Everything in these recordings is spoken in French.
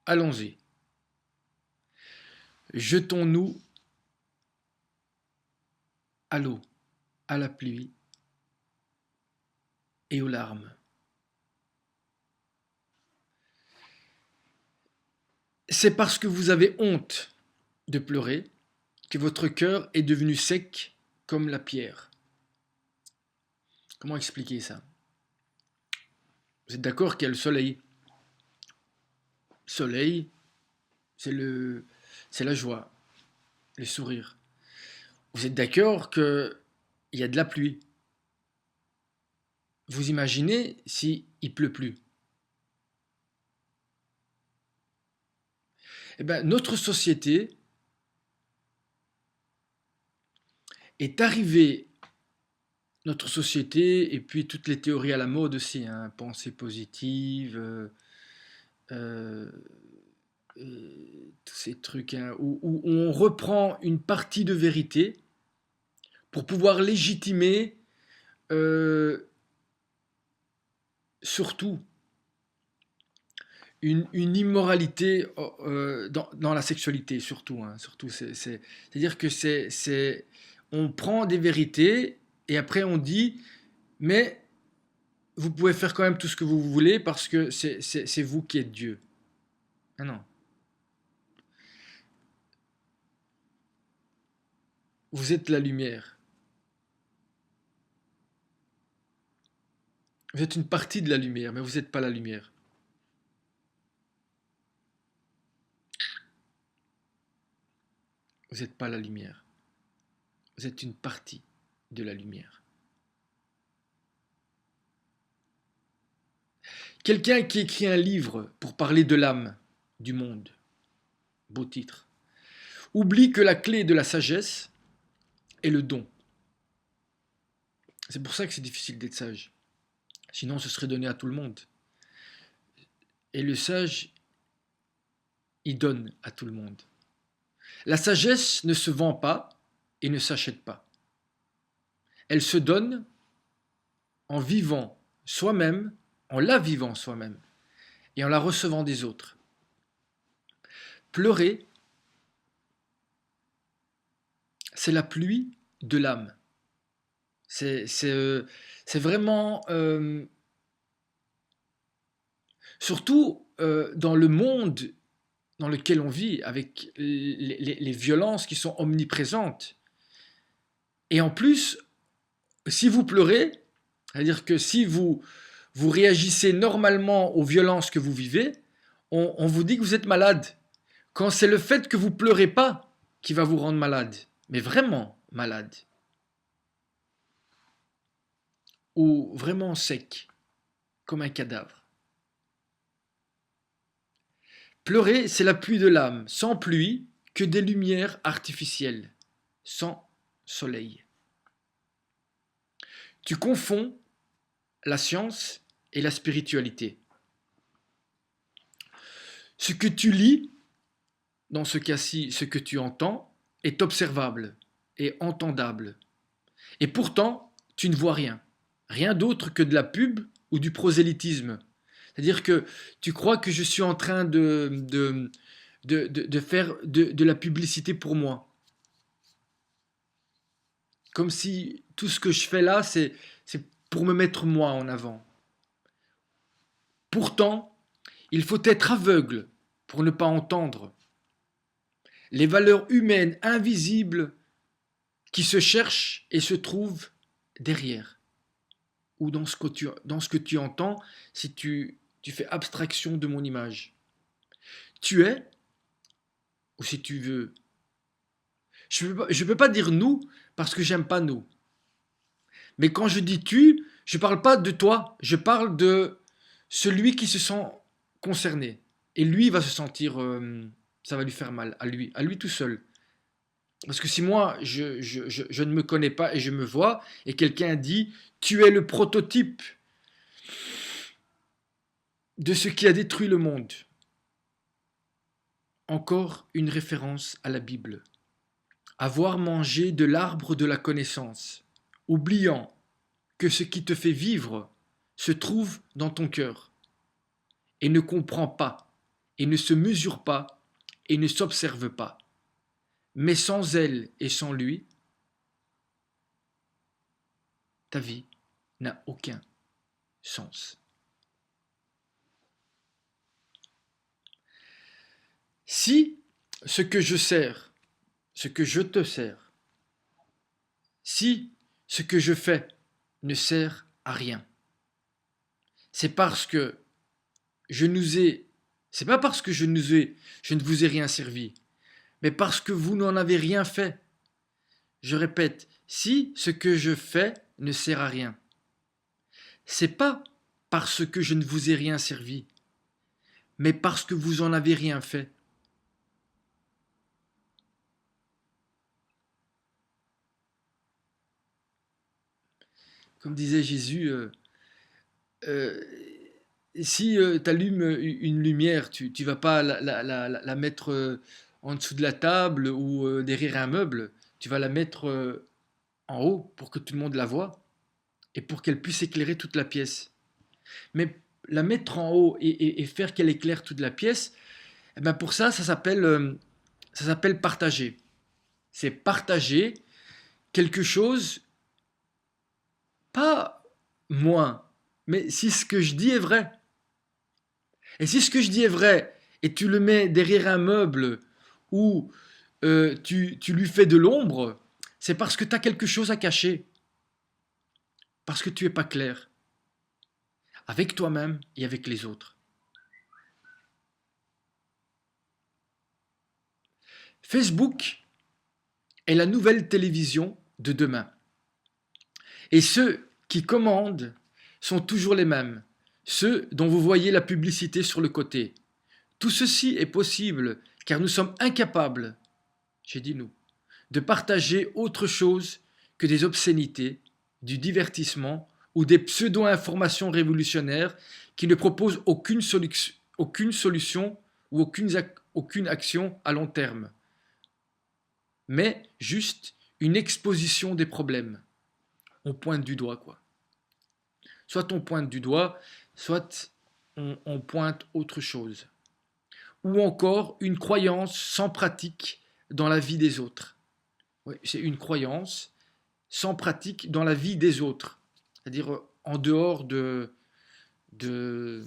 Allons-y. Jetons-nous à l'eau, à la pluie et aux larmes. C'est parce que vous avez honte de pleurer que votre cœur est devenu sec comme la pierre. Comment expliquer ça? Vous êtes d'accord qu'il y a le soleil? Le soleil, c'est la joie, le sourire. Vous êtes d'accord qu'il y a de la pluie? Vous imaginez s'il ne pleut plus? Eh bien, notre société est arrivée, notre société, et puis toutes les théories à la mode aussi, hein, pensée positive, euh, tous ces trucs, hein, où on reprend une partie de vérité pour pouvoir légitimer euh, surtout une immoralité dans la sexualité, surtout. Hein, surtout c'est-à-dire que on prend des vérités et après on dit, mais vous pouvez faire quand même tout ce que vous voulez parce que c'est vous qui êtes Dieu. Ah non. Vous êtes la lumière. Vous êtes une partie de la lumière, mais vous n'êtes pas la lumière. Vous n'êtes pas la lumière. Vous êtes une partie de la lumière. Quelqu'un qui écrit un livre pour parler de l'âme, du monde, beau titre, oublie que la clé de la sagesse est le don. C'est pour ça que c'est difficile d'être sage. Sinon, ce serait donné à tout le monde. Et le sage, il donne à tout le monde. La sagesse ne se vend pas et ne s'achète pas. Elle se donne en vivant soi-même, en la vivant soi-même et en la recevant des autres. Pleurer, c'est la pluie de l'âme. C'est vraiment, surtout dans le monde dans lequel on vit, avec les violences qui sont omniprésentes. Et en plus, si vous pleurez, c'est-à-dire que si vous réagissez normalement aux violences que vous vivez, on vous dit que vous êtes malade. Quand c'est le fait que vous pleurez pas qui va vous rendre malade, mais vraiment malade, ou vraiment sec, comme un cadavre. Pleurer, c'est la pluie de l'âme, sans pluie, que des lumières artificielles, sans soleil. Tu confonds la science et la spiritualité. Ce que tu lis, dans ce cas-ci, ce que tu entends, est observable et entendable. Et pourtant, tu ne vois rien. Rien d'autre que de la pub ou du prosélytisme. C'est-à-dire que tu crois que je suis en train de faire de la publicité pour moi. Comme si tout ce que je fais là, c'est pour me mettre moi en avant. Pourtant, il faut être aveugle pour ne pas entendre. Les valeurs humaines invisibles qui se cherchent et se trouvent derrière. Ou dans ce que tu entends si tu fais abstraction de mon image. Tu es, ou si tu veux, je ne peux pas dire nous parce que j'aime pas nous. Mais quand je dis tu, je ne parle pas de toi, je parle de celui qui se sent concerné. Et lui va se sentir, ça va lui faire mal, à lui tout seul. Parce que si moi, je ne me connais pas et je me vois, et quelqu'un dit, tu es le prototype de ce qui a détruit le monde. Encore une référence à la Bible. Avoir mangé de l'arbre de la connaissance, oubliant que ce qui te fait vivre se trouve dans ton cœur, et ne comprend pas, et ne se mesure pas et ne s'observe pas. Mais sans elle et sans lui, ta vie n'a aucun sens. Si ce que je sers, ce que je te sers, si ce que je fais ne sert à rien, c'est parce que c'est pas parce que je ne vous ai rien servi, mais parce que vous n'en avez rien fait. Je répète, si ce que je fais ne sert à rien, c'est pas parce que je ne vous ai rien servi, mais parce que vous en avez rien fait. Comme disait Jésus, euh, si tu allumes une lumière, tu vas pas la mettre en dessous de la table ou derrière un meuble, tu vas la mettre en haut pour que tout le monde la voie et pour qu'elle puisse éclairer toute la pièce. Mais la mettre en haut et faire qu'elle éclaire toute la pièce, eh ben pour ça, ça s'appelle partager. C'est partager quelque chose, pas moins, mais si ce que je dis est vrai. Et si ce que je dis est vrai, et tu le mets derrière un meuble ou tu lui fais de l'ombre, c'est parce que tu as quelque chose à cacher. Parce que tu n'es pas clair. Avec toi-même et avec les autres. Facebook est la nouvelle télévision de demain. Et ceux qui commandent sont toujours les mêmes. Ceux dont vous voyez la publicité sur le côté. Tout ceci est possible car nous sommes incapables, j'ai dit nous, de partager autre chose que des obscénités, du divertissement ou des pseudo-informations révolutionnaires qui ne proposent aucune solution ou aucune action à long terme, mais juste une exposition des problèmes. On pointe du doigt, quoi. Soit on pointe du doigt, soit on pointe autre chose. Ou encore une croyance sans pratique dans la vie des autres. Oui, c'est une croyance sans pratique dans la vie des autres, c'est-à-dire en dehors de, de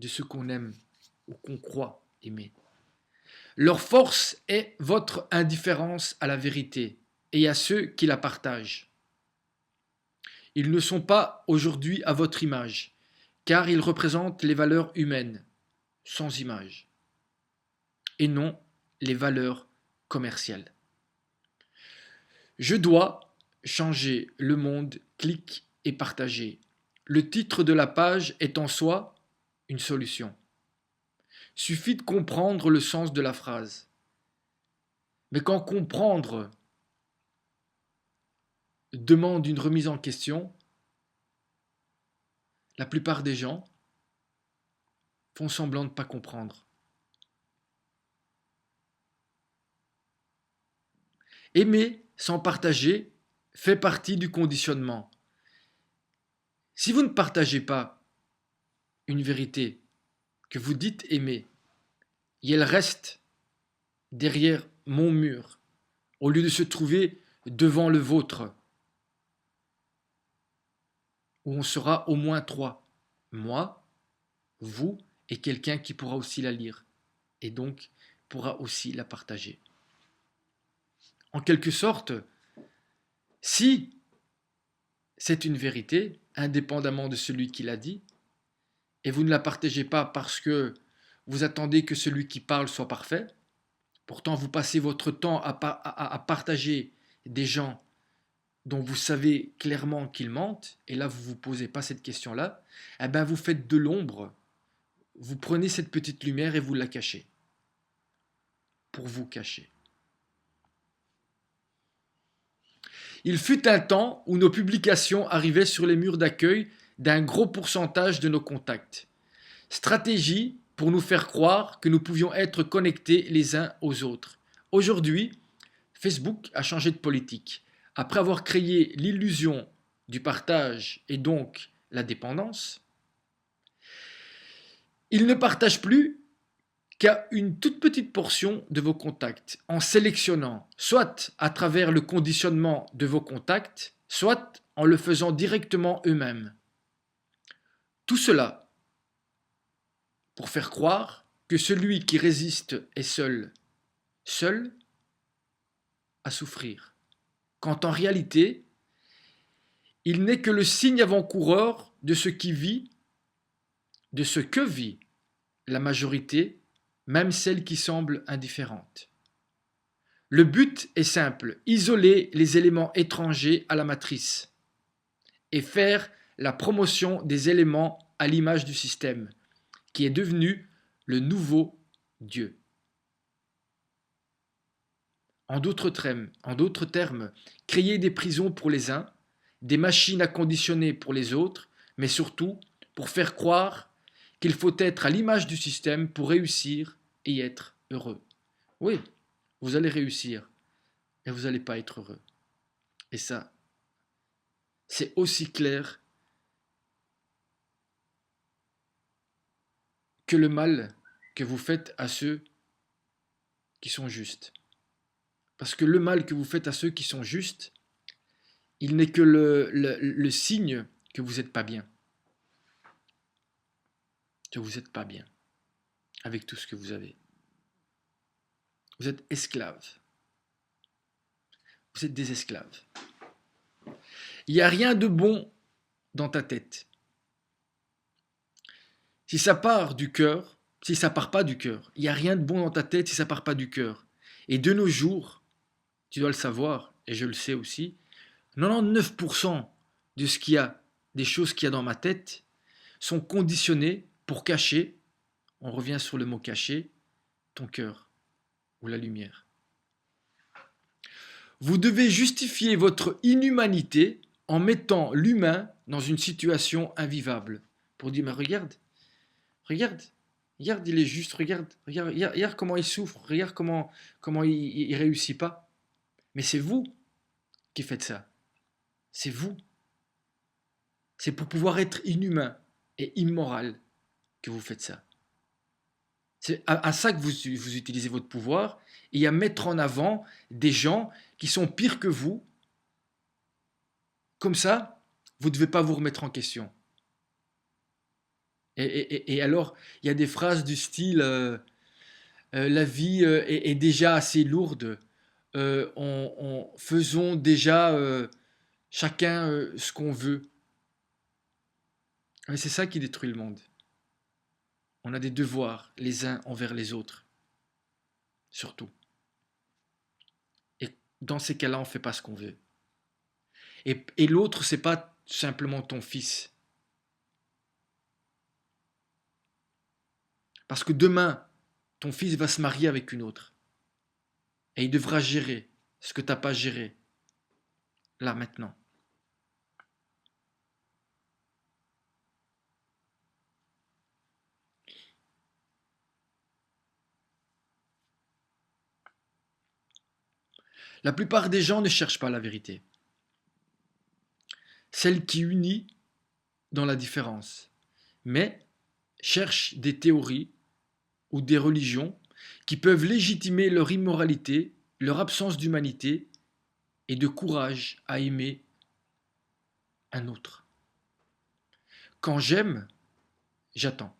ce qu'on aime ou qu'on croit aimer. Leur force est votre indifférence à la vérité et à ceux qui la partagent. Ils ne sont pas aujourd'hui à votre image, car ils représentent les valeurs humaines, sans image, et non les valeurs commerciales. Je dois changer le monde, clique et partager. Le titre de la page est en soi une solution. Suffit de comprendre le sens de la phrase. Mais quand comprendre demande une remise en question, la plupart des gens font semblant de ne pas comprendre. Aimer sans partager fait partie du conditionnement. Si vous ne partagez pas une vérité que vous dites aimer, et elle reste derrière mon mur, au lieu de se trouver devant le vôtre, où on sera au moins trois, moi, vous et quelqu'un qui pourra aussi la lire, et donc pourra aussi la partager. En quelque sorte, si c'est une vérité, indépendamment de celui qui l'a dit, et vous ne la partagez pas parce que vous attendez que celui qui parle soit parfait, pourtant vous passez votre temps à partager des gens dont vous savez clairement qu'ils mentent, et là vous ne vous posez pas cette question-là, eh bien vous faites de l'ombre, vous prenez cette petite lumière et vous la cachez, pour vous cacher. Il fut un temps où nos publications arrivaient sur les murs d'accueil d'un gros pourcentage de nos contacts. Stratégie pour nous faire croire que nous pouvions être connectés les uns aux autres. Aujourd'hui, Facebook a changé de politique. Après avoir créé l'illusion du partage et donc la dépendance, il ne partage plus qu'à une toute petite portion de vos contacts, en sélectionnant, soit à travers le conditionnement de vos contacts, soit en le faisant directement eux-mêmes. Tout cela pour faire croire que celui qui résiste est seul, seul à souffrir, quand en réalité, il n'est que le signe avant-coureur de ce qui vit, de ce que vit la majorité, même celle qui semble indifférente. Le but est simple, isoler les éléments étrangers à la matrice et faire la promotion des éléments à l'image du système, qui est devenu le nouveau Dieu. En d'autres termes, créer des prisons pour les uns, des machines à conditionner pour les autres, mais surtout pour faire croire qu'il faut être à l'image du système pour réussir et être heureux. Oui, vous allez réussir, mais vous n'allez pas être heureux. Et ça, c'est aussi clair que le mal que vous faites à ceux qui sont justes. Parce que le mal que vous faites à ceux qui sont justes, il n'est que le signe que vous n'êtes pas bien. Que vous n'êtes pas bien avec tout ce que vous avez. Vous êtes esclave. Vous êtes des esclaves. Il n'y a rien de bon dans ta tête. Si ça part du cœur, si ça part pas du cœur, il n'y a rien de bon dans ta tête si ça part pas du cœur. Et de nos jours, tu dois le savoir, et je le sais aussi, 99% de ce qu'il y a, des choses qu'il y a dans ma tête, sont conditionnées pour cacher, on revient sur le mot cacher, ton cœur ou la lumière. Vous devez justifier votre inhumanité en mettant l'humain dans une situation invivable. Pour dire, mais regarde, il est juste, regarde comment il souffre, regarde comment il réussit pas. Mais c'est vous qui faites ça. C'est vous. C'est pour pouvoir être inhumain et immoral que vous faites ça. C'est à ça que vous utilisez votre pouvoir et à mettre en avant des gens qui sont pires que vous. Comme ça, vous ne devez pas vous remettre en question. Et alors, il y a des phrases du style la vie est déjà assez lourde, faisons déjà chacun ce qu'on veut. Mais c'est ça qui détruit le monde. On a des devoirs les uns envers les autres, surtout. Et dans ces cas-là, on ne fait pas ce qu'on veut. Et l'autre, c'est pas simplement ton fils. Parce que demain, ton fils va se marier avec une autre. Et il devra gérer ce que tu n'as pas géré. Là, maintenant. La plupart des gens ne cherchent pas la vérité. Celle qui unit dans la différence. Mais cherchent des théories ou des religions qui peuvent légitimer leur immoralité, leur absence d'humanité et de courage à aimer un autre. Quand j'aime, j'attends.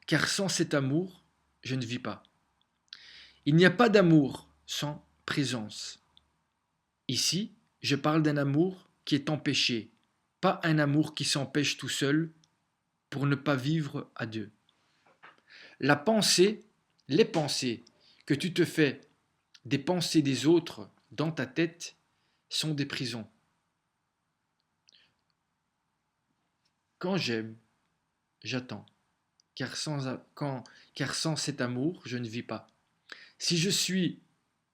Car sans cet amour, je ne vis pas. Il n'y a pas d'amour sans présence. Ici, je parle d'un amour qui est empêché, pas un amour qui s'empêche tout seul pour ne pas vivre à deux. La pensée, les pensées que tu te fais des pensées des autres dans ta tête sont des prisons. Quand j'aime, j'attends, car sans cet amour, je ne vis pas. Si je suis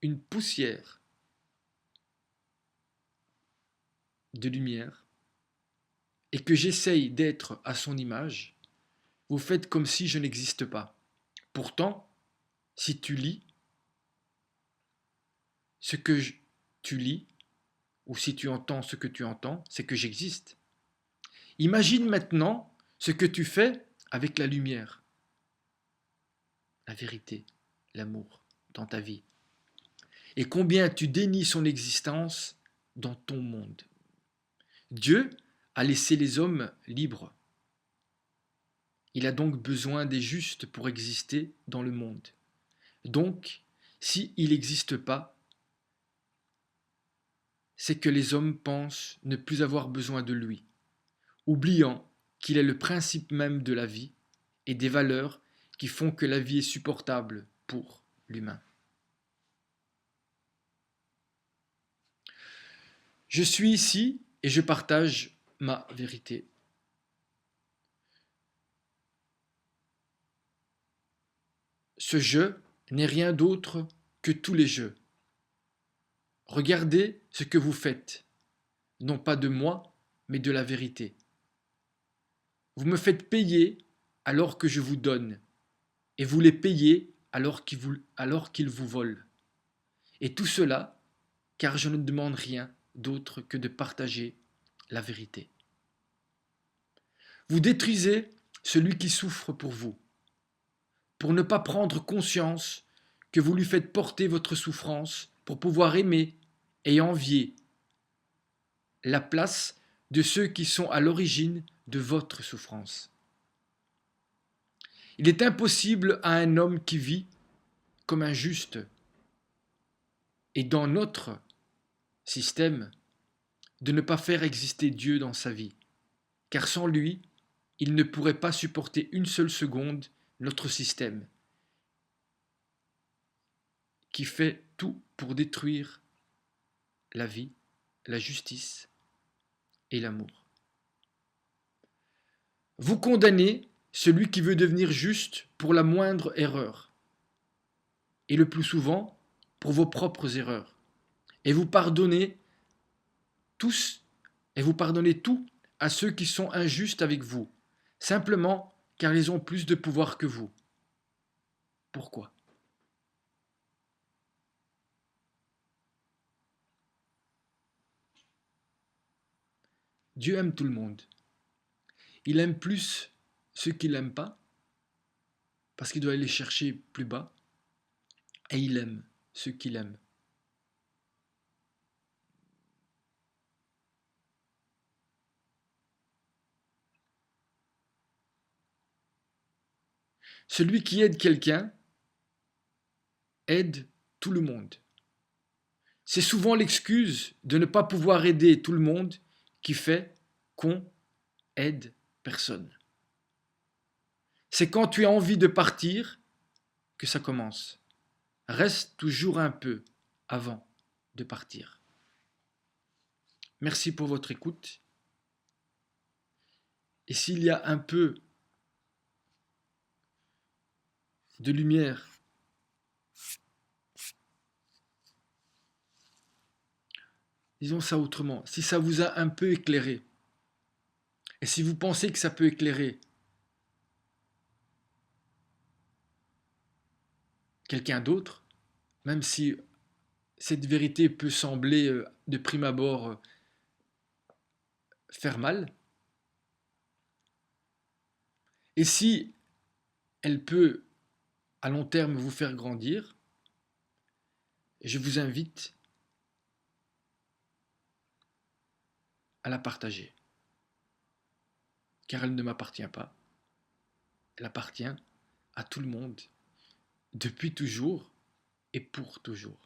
une poussière de lumière et que j'essaye d'être à son image, vous faites comme si je n'existe pas. Pourtant, si tu lis ce que tu lis, ou si tu entends ce que tu entends, c'est que j'existe. Imagine maintenant ce que tu fais avec la lumière, la vérité, l'amour dans ta vie, et combien tu dénies son existence dans ton monde. Dieu a laissé les hommes libres. Il a donc besoin des justes pour exister dans le monde. Donc, s'il n'existe pas, c'est que les hommes pensent ne plus avoir besoin de lui, oubliant qu'il est le principe même de la vie et des valeurs qui font que la vie est supportable pour l'humain. Je suis ici et je partage ma vérité. Ce jeu n'est rien d'autre que tous les jeux. Regardez ce que vous faites, non pas de moi, mais de la vérité. Vous me faites payer alors que je vous donne, et vous les payez alors qu'ils vous volent. Et tout cela, car je ne demande rien d'autre que de partager la vérité. Vous détruisez celui qui souffre pour vous, pour ne pas prendre conscience que vous lui faites porter votre souffrance pour pouvoir aimer et envier la place de ceux qui sont à l'origine de votre souffrance. Il est impossible à un homme qui vit comme un juste et dans notre système de ne pas faire exister Dieu dans sa vie, car sans lui, il ne pourrait pas supporter une seule seconde notre système, qui fait tout pour détruire la vie, la justice et l'amour. Vous condamnez celui qui veut devenir juste pour la moindre erreur, et le plus souvent pour vos propres erreurs, et vous pardonnez tous, et vous pardonnez tout à ceux qui sont injustes avec vous, simplement car ils ont plus de pouvoir que vous. Pourquoi ? Dieu aime tout le monde. Il aime plus ceux qu'il n'aime pas, parce qu'il doit aller chercher plus bas, et il aime ceux qu'il aime. Celui qui aide quelqu'un aide tout le monde. C'est souvent l'excuse de ne pas pouvoir aider tout le monde qui fait qu'on aide personne. C'est quand tu as envie de partir que ça commence. Reste toujours un peu avant de partir. Merci pour votre écoute. Et s'il y a un peu de lumière, disons ça autrement, si ça vous a un peu éclairé, et si vous pensez que ça peut éclairer quelqu'un d'autre, même si cette vérité peut sembler de prime abord faire mal, et si elle peut à long terme vous faire grandir, je vous invite à la partager, car elle ne m'appartient pas, elle appartient à tout le monde, depuis toujours et pour toujours.